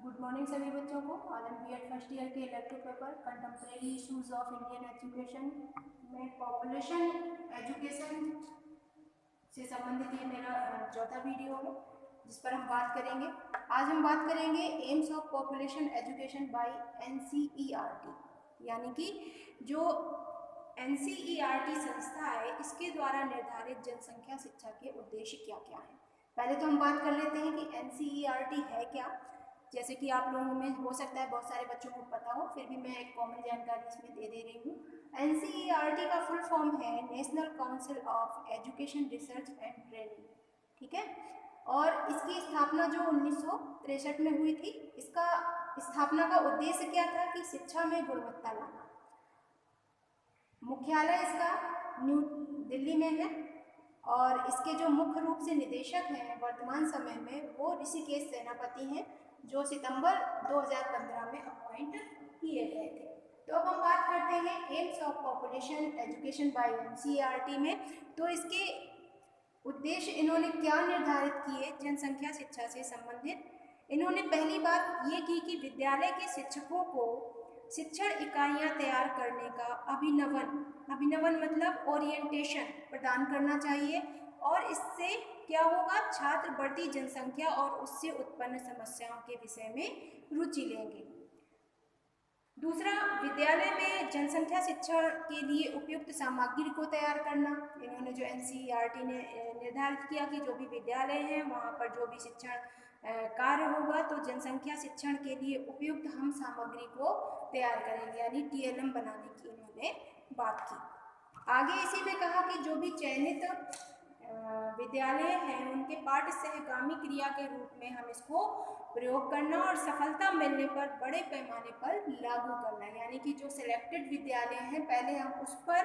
Good morning सभी बच्चों को। आज हम बीएड फर्स्ट ईयर के elective paper contemporary issues of Indian education में पॉपुलेशन एजुकेशन से संबंधित ये मेरा चौथा वीडियो है जिस पर हम बात करेंगे। आज हम बात करेंगे AIIMS of population education by NCERT, यानी कि जो एनसीईआरटी संस्था है इसके द्वारा निर्धारित जनसंख्या शिक्षा के उद्देश्य क्या क्या हैं। पहले तो हम बात कर लेते हैं कि एनसीईआरटी है क्या। जैसे कि आप लोगों में हो सकता है बहुत सारे बच्चों को पता हो, फिर भी मैं एक कॉमन जानकारी इसमें दे रही हूँ। एनसीईआरटी का फुल फॉर्म है national council of education research and training, ठीक है। और इसकी स्थापना जो 1963 में हुई थी। इसका स्थापना का उद्देश्य क्या था कि शिक्षा में गुणवत्ता लाना। मुख्यालय इसका न्यू दिल्ली में है और इसके जो मुख्य रूप से निदेशक हैं वर्तमान समय में वो ऋषिकेश सेनापति हैं, जो सितंबर 2015 में अपॉइंट किए गए थे। तो अब हम बात करते हैं AIIMS of population education by NCERT में। तो इसके उद्देश्य इन्होंने क्या निर्धारित किए जनसंख्या शिक्षा से संबंधित। इन्होंने पहली बात ये की कि विद्यालय के शिक्षकों को शिक्षण इकाइयां तैयार करने का अभिनवन मतलब ओरिएंटेशन प्रदान करना चाहिए और इससे क्या होगा, छात्र बढ़ती जनसंख्या और उससे उत्पन्न समस्याओं के विषय में रुचि लेंगे। दूसरा, विद्यालय में जनसंख्या शिक्षा के लिए उपयुक्त सामग्री को तैयार करना। इन्होंने जो एनसीईआरटी ने निर्धारित किया कि जो भी विद्यालय हैं वहाँ पर जो भी शिक्षण कार्य होगा तो जनसंख्या शिक्षण के लिए उपयुक्त हम सामग्री को तैयार करेंगे, यानी टीएलएम बनाने की इन्होंने बात की। आगे इसी में कहा कि जो भी चयनित विद्यालय हैं उनके पाठ्य सहगामी क्रिया के रूप में हम इसको प्रयोग करना और सफलता मिलने पर बड़े पैमाने पर लागू करना, यानी कि जो सिलेक्टेड विद्यालय हैं पहले हम उस पर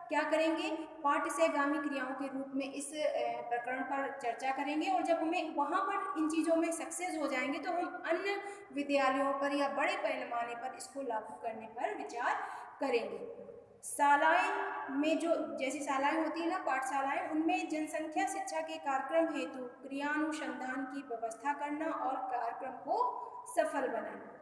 क्या करेंगे, पाठ्य सहगामी क्रियाओं के रूप में इस प्रकरण पर चर्चा करेंगे और जब हमें वहाँ पर इन चीज़ों में सक्सेस हो जाएंगे तो हम अन्य विद्यालयों पर या बड़े पैमाने पर इसको लागू करने पर विचार करेंगे। शालाएं में जो जैसी शालाएं होती है ना, पाठशालाएं, उनमें जनसंख्या शिक्षा के कार्यक्रम हेतु क्रियानुसंधान की व्यवस्था करना और कार्यक्रम को सफल बनाना।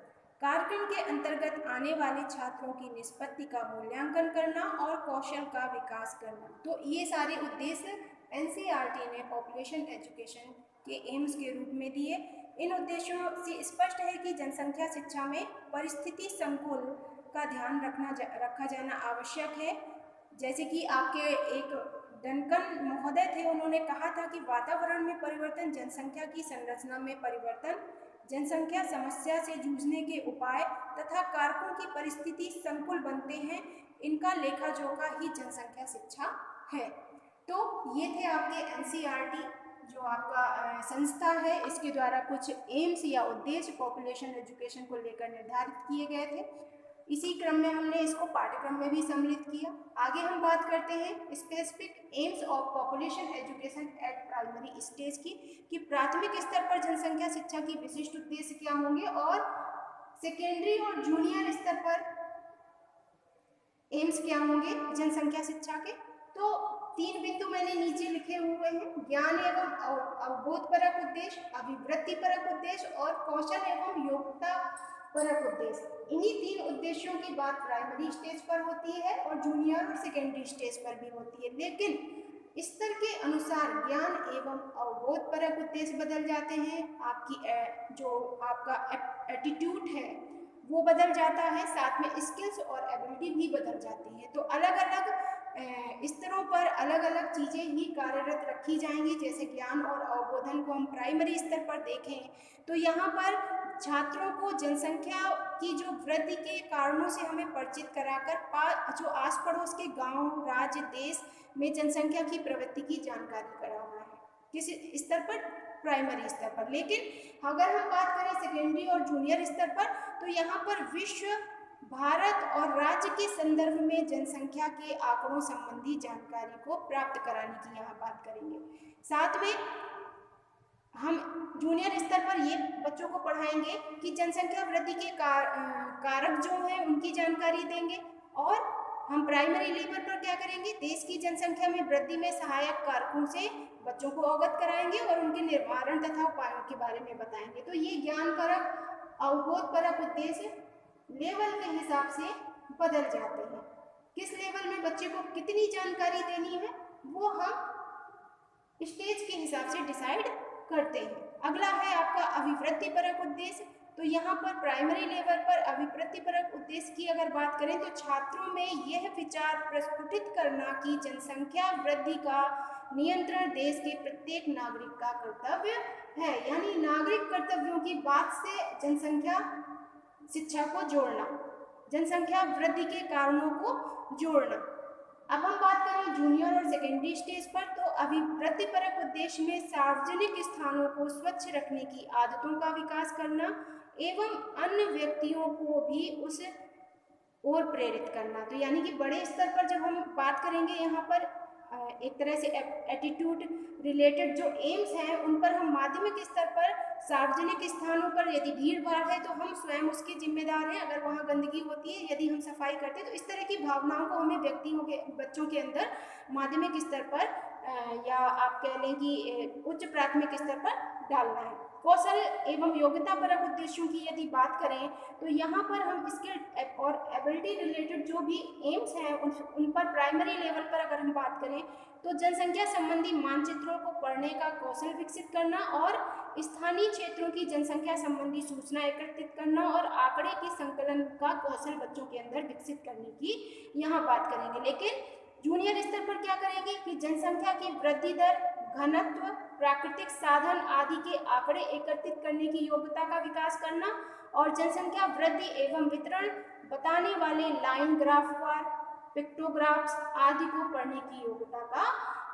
कार्यक्रम के अंतर्गत आने वाले छात्रों की निष्पत्ति का मूल्यांकन करना और कौशल का विकास करना। तो ये सारे उद्देश्य एनसीईआरटी ने पॉपुलेशन एजुकेशन के एम्स के रूप में दिए। इन उद्देश्यों से स्पष्ट है कि जनसंख्या शिक्षा में परिस्थिति संकुल का ध्यान रखा जाना आवश्यक है। जैसे कि आपके एक डंकन महोदय थे, उन्होंने कहा था कि वातावरण में परिवर्तन, जनसंख्या की संरचना में परिवर्तन, जनसंख्या समस्या से जूझने के उपाय तथा कारकों की परिस्थिति संकुल बनते हैं, इनका लेखा जोखा ही जनसंख्या शिक्षा है। तो ये थे आपके एनसीईआरटी जो आपका संस्था है, इसके द्वारा कुछ एम्स या उद्देश्य पॉपुलेशन एजुकेशन को लेकर निर्धारित किए गए थे। इसी क्रम में हमने इसको पाठ्यक्रम में भी सम्मिलित किया। आगे हम बात करते हैं specific AIIMS of population education at primary stage की, कि प्राथमिक स्तर पर जनसंख्या शिक्षा की विशिष्ट उद्देश्य क्या होंगे और सेकेंडरी और जूनियर स्तर पर एम्स क्या होंगे जनसंख्या शिक्षा के। तो 3 बिंदु मैंने नीचे लिखे हुए हैं, ज्ञान एवं अवबोधपरक उद्देश्य, अभिवृत्तिपरक उद्देश्य और कौशल एवं योग्यता परक उद्देश्य। इन्हीं 3 उद्देश्यों की बात प्राइमरी स्टेज पर होती है और जूनियर और सेकेंडरी स्टेज पर भी होती है, लेकिन स्तर के अनुसार ज्ञान एवं अवबोधपरक उद्देश्य बदल जाते हैं। आपकी जो आपका एटीट्यूड है वो बदल जाता है, साथ में स्किल्स और एबिलिटी भी बदल जाती है। तो अलग अलग स्तरों पर अलग अलग चीज़ें ही कार्यरत रखी जाएंगी। जैसे ज्ञान और अवबोधन को हम प्राइमरी स्तर पर देखें तो यहाँ पर छात्रों को जनसंख्या की जो वृद्धि के कारणों से हमें परिचित कराकर जो आस पड़ोस के गांव, राज्य, देश में जनसंख्या की प्रवृत्ति की जानकारी कराना है, किस स्तर पर, प्राइमरी स्तर पर। लेकिन अगर हम बात करें सेकेंडरी और जूनियर स्तर पर तो यहाँ पर विश्व, भारत और राज्य के संदर्भ में जनसंख्या के आंकड़ों संबंधी जानकारी को प्राप्त कराने की यहाँ बात करेंगे। साथ में हम जूनियर स्तर पर ये बच्चों को पढ़ाएंगे कि जनसंख्या वृद्धि के कारक जो हैं उनकी जानकारी देंगे, और हम प्राइमरी लेवल पर क्या करेंगे, देश की जनसंख्या में वृद्धि में सहायक कारकों से बच्चों को अवगत कराएंगे और उनके निवारण तथा उपायों के बारे में बताएंगे। तो ये ज्ञान परक अवबोधपरक उद्देश्य लेवल के हिसाब से बदल जाते हैं। किस लेवल में बच्चे को कितनी जानकारी देनी है वो हम स्टेज के हिसाब से डिसाइड करते हैं। अगला है आपका अभिवृत्तिपरक उद्देश्य। तो यहाँ पर प्राइमरी लेवल पर अभिवृत्तिपरक उद्देश्य की अगर बात करें तो छात्रों में यह विचार प्रस्फुटित करना कि जनसंख्या वृद्धि का नियंत्रण देश के प्रत्येक नागरिक का कर्तव्य है, यानी नागरिक कर्तव्यों की बात से जनसंख्या शिक्षा को जोड़ना, जनसंख्या वृद्धि के कारणों को जोड़ना। अब हम बात करें जूनियर और सेकेंडरी स्टेज पर, तो अभिवृत्तिपरक उद्देश्य में सार्वजनिक स्थानों को स्वच्छ रखने की आदतों का विकास करना एवं अन्य व्यक्तियों को भी उस ओर प्रेरित करना। तो यानी कि बड़े स्तर पर जब हम बात करेंगे यहाँ पर एक तरह से एटीट्यूड रिलेटेड जो एम्स हैं उन पर हम माध्यमिक स्तर पर सार्वजनिक स्थानों पर यदि भीड़ भाड़ है तो हम स्वयं उसके जिम्मेदार हैं। अगर वहाँ गंदगी होती है, यदि हम सफाई करते हैं, तो इस तरह की भावनाओं को हमें व्यक्तियों के बच्चों के अंदर माध्यमिक स्तर पर या आप कह लें कि उच्च प्राथमिक स्तर पर डालना है। कौशल एवं योग्यता परक उद्देश्यों की यदि बात करें तो यहाँ पर हम स्किल और एबिलिटी रिलेटेड जो भी एम्स हैं उन पर प्राइमरी लेवल पर अगर हम बात करें तो जनसंख्या संबंधी मानचित्रों को पढ़ने का कौशल विकसित करना और स्थानीय क्षेत्रों की जनसंख्या संबंधी सूचना एकत्रित करना और आंकड़े के संकलन का कौशल बच्चों के अंदर विकसित करने की यहाँ बात करेंगे। लेकिन जूनियर स्तर पर क्या करेंगे कि जनसंख्या की वृद्धि दर, घनत्व, प्राकृतिक साधन आदि के आंकड़े एकत्रित करने की योग्यता का विकास करना और जनसंख्या वृद्धि एवं वितरण बताने वाले लाइन ग्राफ वार, पिक्टोग्राफ्स आदि को पढ़ने की योग्यता का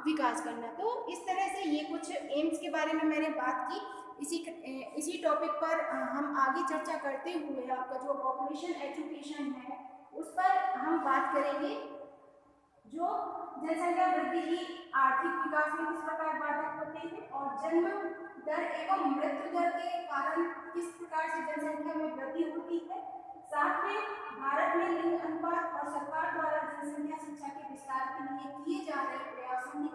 विकास करना। तो इस तरह से ये कुछ एम्स के बारे में मैंने बात की। इसी टॉपिक पर हम आगे चर्चा करते हुए आपका जो पॉपुलेशन एजुकेशन है उस पर हम बात करेंगे, जो जनसंख्या वृद्धि की आर्थिक विकास में किस प्रकार बाधक होते हैं और जन्म दर एवं मृत्यु दर के कारण किस प्रकार से जनसंख्या में वृद्धि होती है। साथ में भारत में लिंग अनुपात और सरकार द्वारा जनसंख्या शिक्षा के विस्तार के लिए किए जा रहे प्रयासों की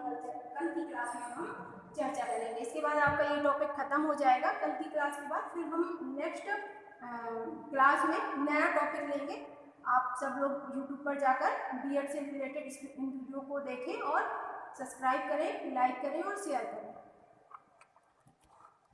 कल की क्लास में हम चर्चा करेंगे। इसके बाद आपका ये टॉपिक खत्म हो जाएगा। कल की क्लास के बाद फिर हम नेक्स्ट क्लास में नया टॉपिक लेंगे। आप सब लोग YouTube पर जाकर बीएड से रिलेटेड इस वीडियो को देखें और सब्सक्राइब करें, लाइक करें और शेयर करें।